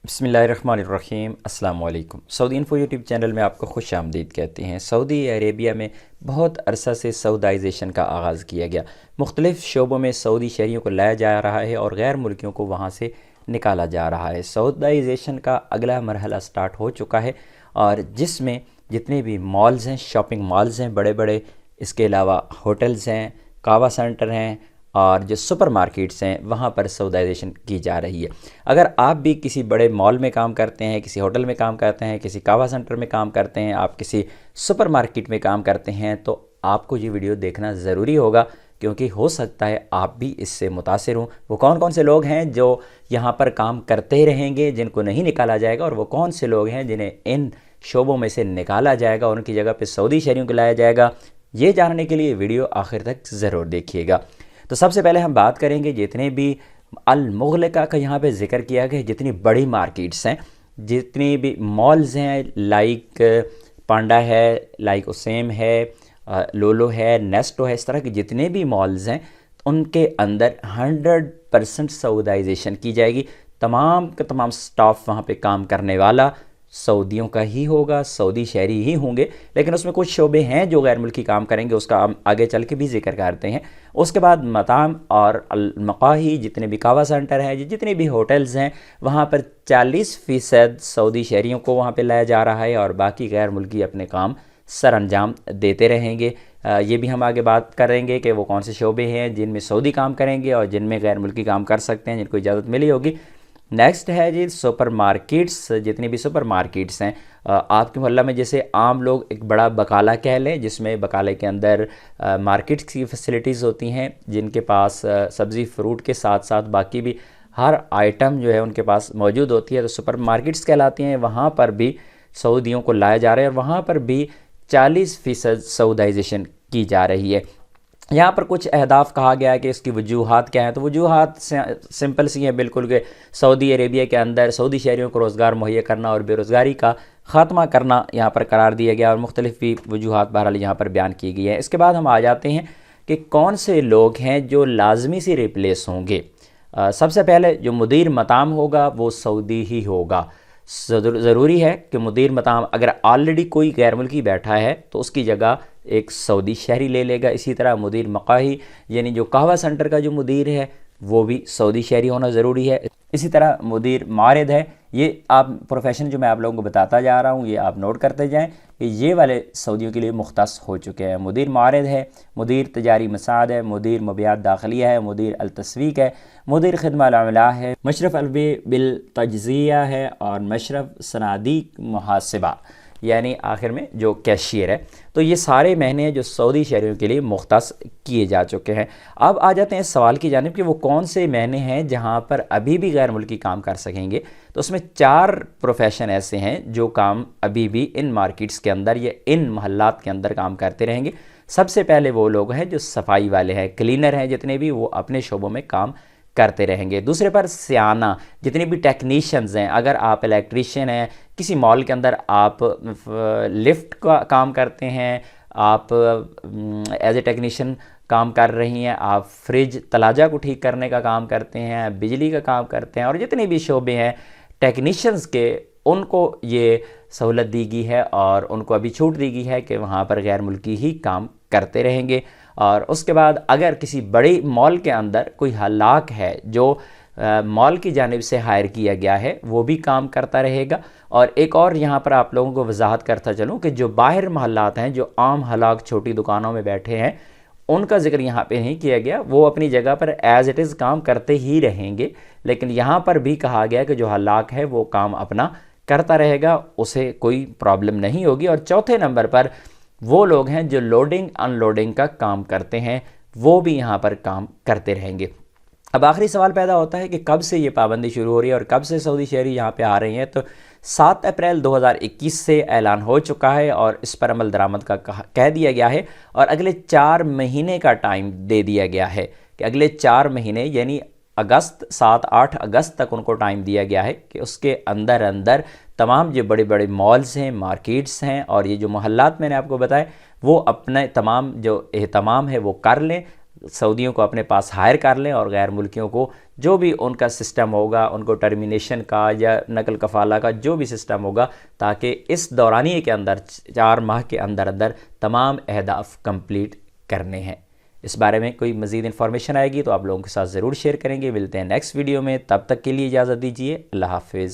बिस्मिल्लाहिर्रहमानिर्रहीम अस्सलाम वालेकुम। सऊदी इन्फो यूट्यूब चैनल में आपको खुश आमदीद कहते हैं। सऊदी अरेबिया में बहुत अरसा से सऊदाइजेशन का आगाज़ किया गया। मुख्तलिफ़ शोबों में सऊदी शहरियों को लाया जा रहा है और गैर मुल्कियों को वहाँ से निकाला जा रहा है। सऊदाइजेशन का अगला मरहला स्टार्ट हो चुका है और जिसमें जितने भी मॉल्स हैं, शॉपिंग मॉल्स हैं बड़े बड़े, इसके अलावा होटल्स हैं, कावा सेंटर हैं और जो सुपर मार्केट्स हैं वहाँ पर सऊदाइजेशन की जा रही है। अगर आप भी किसी बड़े मॉल में काम करते हैं, किसी होटल में काम करते हैं, किसी कावा सेंटर में काम करते हैं, आप किसी सुपर मार्केट में काम करते हैं, तो आपको ये वीडियो देखना ज़रूरी होगा, क्योंकि हो सकता है आप भी इससे मुतासिर हों। वो कौन कौन से लोग हैं जो यहाँ पर काम करते ही रहेंगे, जिनको नहीं निकाला जाएगा, और वो कौन से लोग हैं जिन्हें इन शोबों में से निकाला जाएगा और उनकी जगह पर सऊदी शहरियों को लाया जाएगा। ये जानने के लिए वीडियो आखिर तक ज़रूर देखिएगा। तो सबसे पहले हम बात करेंगे जितने भी अल मुग़लक़ा का यहाँ पे ज़िक्र किया गया, जितनी बड़ी मार्केट्स हैं, जितनी भी मॉल्स हैं, लाइक पांडा है, लाइक उसेम है, लोलो है, नेस्टो है, इस तरह के जितने भी मॉल्स हैं उनके अंदर 100% सऊदाइजेशन की जाएगी। तमाम का तमाम स्टाफ वहाँ पे काम करने वाला सऊदियों का ही होगा, सऊदी शहरी ही होंगे, लेकिन उसमें कुछ शोबे हैं जो गैर मुल्की काम करेंगे, उसका हम आगे चल के भी जिक्र करते हैं। उसके बाद मताम और मकाही, जितने भी कावा सेंटर हैं, जितने भी होटल्स हैं, वहाँ पर 40% सऊदी शहरियों को वहाँ पे लाया जा रहा है और बाकी गैर मुल्की अपने काम सर अंजाम देते रहेंगे। ये भी हम आगे बात करेंगे कि वो कौन से शोबे हैं जिनमें सऊदी काम करेंगे और जिनमें गैर मुल्की काम कर सकते हैं, जिनको इजाज़त मिली होगी। नेक्स्ट है जी सुपर मार्केट्स। जितनी भी सुपर मार्केट्स हैं, आपके मोहल्ला में जैसे आम लोग एक बड़ा बकाला कह लें, जिसमें बकाले के अंदर मार्केट्स की फैसिलिटीज़ होती हैं, जिनके पास सब्ज़ी फ्रूट के साथ साथ बाकी भी हर आइटम जो है उनके पास मौजूद होती है, तो सुपर मार्केट्स कहलाती हैं। वहाँ पर भी सऊदियों को लाया जा रहा है और वहाँ पर भी 40% सऊदाइजेशन की जा रही है। यहाँ पर कुछ अहदाफ कहा गया है कि इसकी वजूहात क्या हैं, तो वजूहात सिंपल सी हैं बिल्कुल, कि सऊदी अरेबिया के अंदर सऊदी शहरियों को रोज़गार मुहैया करना और बेरोज़गारी का ख़ात्मा करना यहाँ पर करार दिया गया और मुख्तलिफ़ भी वजूहात बहरहाल यहाँ पर बयान की गई है। इसके बाद हम आ जाते हैं कि कौन से लोग हैं जो लाजमी से रिप्लेस होंगे। सबसे पहले जो मुदीर मताम होगा वो सऊदी ही होगा। ज़रूरी है कि मुदीर मताम अगर ऑलरेडी कोई गैर मुल्की बैठा है तो उसकी जगह एक सऊदी शहरी ले लेगा। इसी तरह मुदीर मकाही, यानी जो कहवा सेंटर का जो मुदीर है वो भी सऊदी शहरी होना ज़रूरी है। इसी तरह मुदीर मारिद है। ये आप प्रोफेशन जो मैं आप लोगों को बताता जा रहा हूँ, ये आप नोट करते जाएं कि ये वाले सऊदियों के लिए मुख्तस हो चुके हैं। मुदीर मारिद है, मुदीर तजारी मसाद है, मुदीर मबियात दाखिलिया है, मुदीर अलतस्वीक है, मुदीर खिदमत अमला है, मशरफ अलबी बिल तज्जिया है और मशरफ सनादीक मुहासिबा, यानी आखिर में जो कैशियर है। तो ये सारे महने हैं जो सऊदी शहरियों के लिए मुख्तस किए जा चुके हैं। अब आ जाते हैं इस सवाल की जानिब कि वो कौन से महने हैं जहाँ पर अभी भी गैर मुल्की काम कर सकेंगे। तो उसमें 4 प्रोफेशन ऐसे हैं जो काम अभी भी इन मार्केट्स के अंदर या इन महल्लात के अंदर काम करते रहेंगे। सबसे पहले वो लोग हैं जो सफाई वाले हैं, क्लीनर हैं, जितने भी वो अपने शोबों में काम करते रहेंगे। दूसरे पर सियाना, जितने भी टेक्नीशियंस हैं, अगर आप इलेक्ट्रीशियन हैं, किसी मॉल के अंदर आप लिफ्ट का काम करते हैं, आप एज ए टेक्नीशियन काम कर रही हैं, आप फ्रिज तलाजा को ठीक करने का काम करते हैं, बिजली का काम करते हैं, और जितने भी शोबे हैं टेक्नीशियंस के, उनको ये सहूलत दी गई है और उनको अभी छूट दी गई है कि वहाँ पर गैर मुल्की ही काम करते रहेंगे। और उसके बाद अगर किसी बड़ी मॉल के अंदर कोई हलाक है जो मॉल की जानिब से हायर किया गया है, वो भी काम करता रहेगा। और एक और यहाँ पर आप लोगों को वजाहत करता चलूँ कि जो बाहर महल्लात हैं, जो आम हलाक छोटी दुकानों में बैठे हैं, उनका जिक्र यहाँ पे नहीं किया गया। वो अपनी जगह पर एज़ इट इज़ काम करते ही रहेंगे, लेकिन यहाँ पर भी कहा गया कि जो हलाक है वो काम अपना करता रहेगा, उसे कोई प्रॉब्लम नहीं होगी। और चौथे नंबर पर वो लोग हैं जो लोडिंग अनलोडिंग का काम करते हैं, वो भी यहाँ पर काम करते रहेंगे। अब आखिरी सवाल पैदा होता है कि कब से ये पाबंदी शुरू हो रही है और कब से सऊदी शहरी यहाँ पे आ रहे हैं। तो 7 अप्रैल 2021 से ऐलान हो चुका है और इस पर अमल दरामद का कह दिया गया है और अगले 4 महीने का टाइम दे दिया गया है कि अगले 4 महीने यानी अगस्त 7-8 अगस्त तक उनको टाइम दिया गया है कि उसके अंदर अंदर तमाम जो बड़े बड़े मॉल्स हैं, मार्केट्स हैं और ये जो मोहल्लात मैंने आपको बताए, वो अपने तमाम जो एहतमाम है वो कर लें, सऊदियों को अपने पास हायर कर लें और गैर मुल्कियों को जो भी उनका सिस्टम होगा, उनको टर्मिनेशन का या नकल कफ़ाला का जो भी सिस्टम होगा, ताकि इस दौरानिए के अंदर 4 माह के अंदर अंदर तमाम अहदाफ कंप्लीट करने हैं। इस बारे में कोई मज़ीद इन्फॉर्मेशन आएगी तो आप लोगों के साथ ज़रूर शेयर करेंगे। मिलते हैं नेक्स्ट वीडियो में, तब तक के लिए इजाज़त दीजिए। अल्लाह हाफिज़।